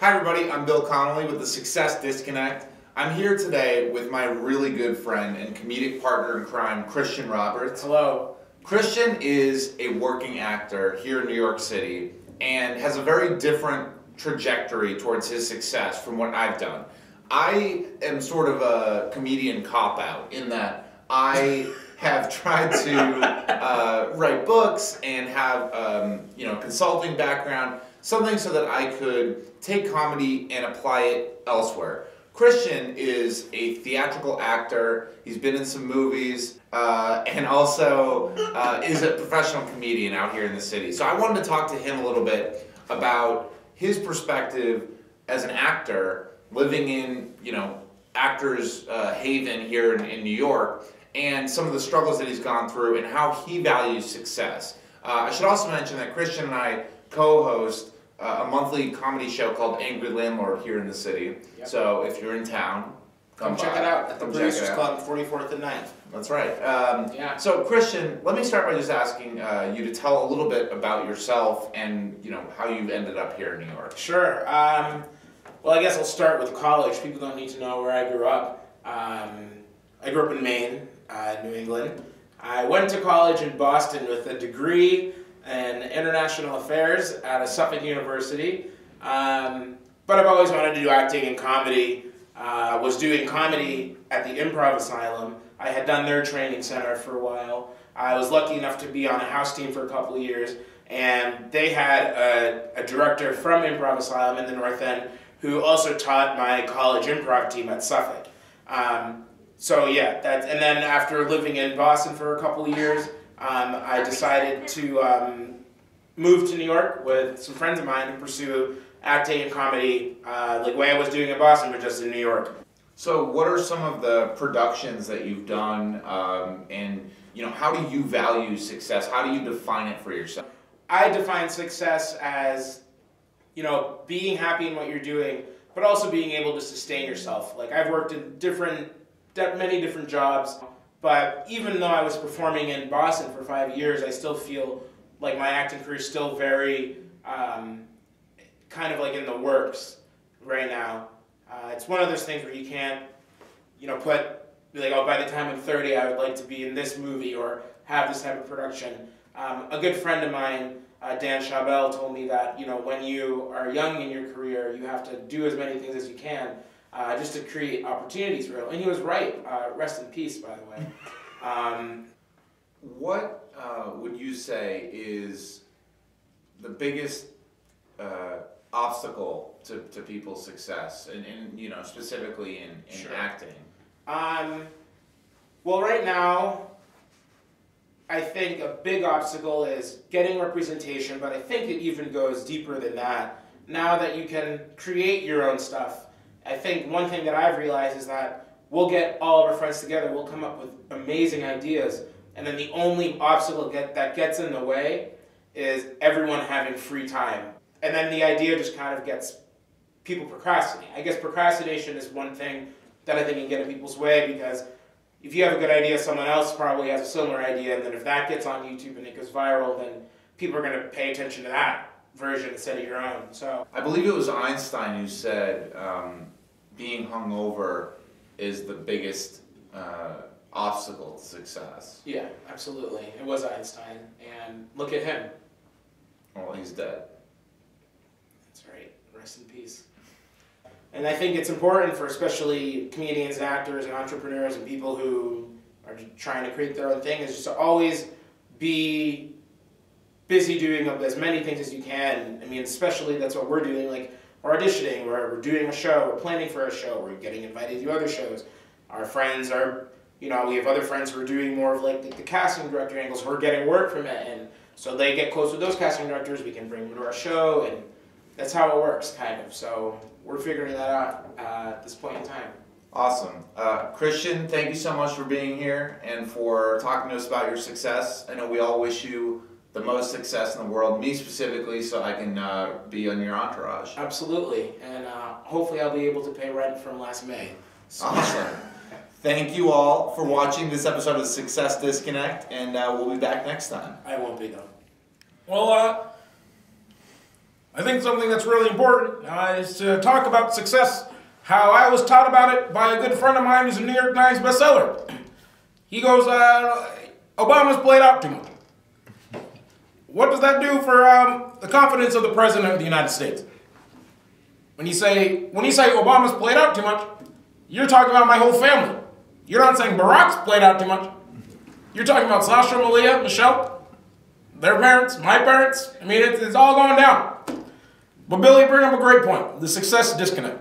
Hi everybody, I'm Bill Connolly with the Success Disconnect. I'm here today with my really good friend and comedic partner in crime, Christian Roberts. Hello. Christian is a working actor here in New York City and has a very different trajectory towards his success from what I've done. I am sort of a comedian cop-out in that I have tried to write books and have consulting background, something so that I could take comedy and apply it elsewhere. Christian is a theatrical actor. He's been in some movies and also is a professional comedian out here in the city. So I wanted to talk to him a little bit about his perspective as an actor living in, actors' haven here in New York, and some of the struggles that he's gone through and how he values success. I should also mention that Christian and I co-host a monthly comedy show called Angry Landlord here in the city. Yep. So if you're in town, come check it out at the Producers Club, 44th and 9th. That's right. Yeah. So Christian, let me start by just asking you to tell a little bit about yourself and how you've ended up here in New York. Sure. Well, I guess I'll start with college. People don't need to know where I grew up. I grew up in Maine, New England. I went to college in Boston with a degree in international affairs at a Suffolk University. But I've always wanted to do acting and comedy. I was doing comedy at the Improv Asylum. I had done their training center for a while. I was lucky enough to be on a house team for a couple of years, and they had a director from Improv Asylum in the North End who also taught my college improv team at Suffolk. So yeah, and then after living in Boston for a couple of years, I decided to move to New York with some friends of mine and pursue acting and comedy like the way I was doing in Boston, but just in New York. So what are some of the productions that you've done, and how do you value success? How do you define it for yourself? I define success as being happy in what you're doing, but also being able to sustain yourself. Like, I've worked in many different jobs, but even though I was performing in Boston for 5 years, I still feel like my acting career is still very kind of like in the works right now. It's one of those things where you can't, be like, oh, by the time I'm 30, I would like to be in this movie or have this type of production. A good friend of mine, Dan Chabel, told me that, when you are young in your career, you have to do as many things as you can just to create opportunities for it. And he was right. Rest in peace, by the way. What would you say is the biggest obstacle to people's success, and specifically in Sure. acting? Well, right now, I think a big obstacle is getting representation, but I think it even goes deeper than that. Now that you can create your own stuff, I think one thing that I've realized is that we'll get all of our friends together, we'll come up with amazing ideas, and then the only obstacle that gets in the way is everyone having free time. And then the idea just kind of gets people procrastinating. I guess procrastination is one thing that I think can get in people's way, because if you have a good idea, someone else probably has a similar idea, and then if that gets on YouTube and it goes viral, then people are going to pay attention to that version instead of your own. So I believe it was Einstein who said being hungover is the biggest obstacle to success. yeah, absolutely. It was Einstein, and look at him. Well, he's dead. That's right. Rest in peace. And I think it's important for especially comedians and actors and entrepreneurs and people who are trying to create their own thing is just to always be busy doing as many things as you can. I mean, especially that's what we're doing, like we're auditioning, we're doing a show, we're planning for a show, we're getting invited to other shows. Our friends are, we have other friends who are doing more of like the casting director angles, we're getting work from it, and so they get close with those casting directors, we can bring them to our show, and that's how it works, kind of. So we're figuring that out at this point in time. Awesome. Christian, thank you so much for being here and for talking to us about your success. I know we all wish you the most success in the world, me specifically, so I can be on your entourage. Absolutely, and hopefully I'll be able to pay rent from last May. So. Awesome. Thank you all for watching this episode of Success Disconnect, and we'll be back next time. I won't be, though. Well, I think something that's really important is to talk about success, how I was taught about it by a good friend of mine who's a New York Times bestseller. He goes, Obama's played out too much. What does that do for the confidence of the President of the United States? When you say Obama's played out too much, you're talking about my whole family. You're not saying Barack's played out too much. You're talking about Sasha, Malia, Michelle, their parents, my parents. I mean, it's all going down. But Billy, you bring up a great point, the success disconnect.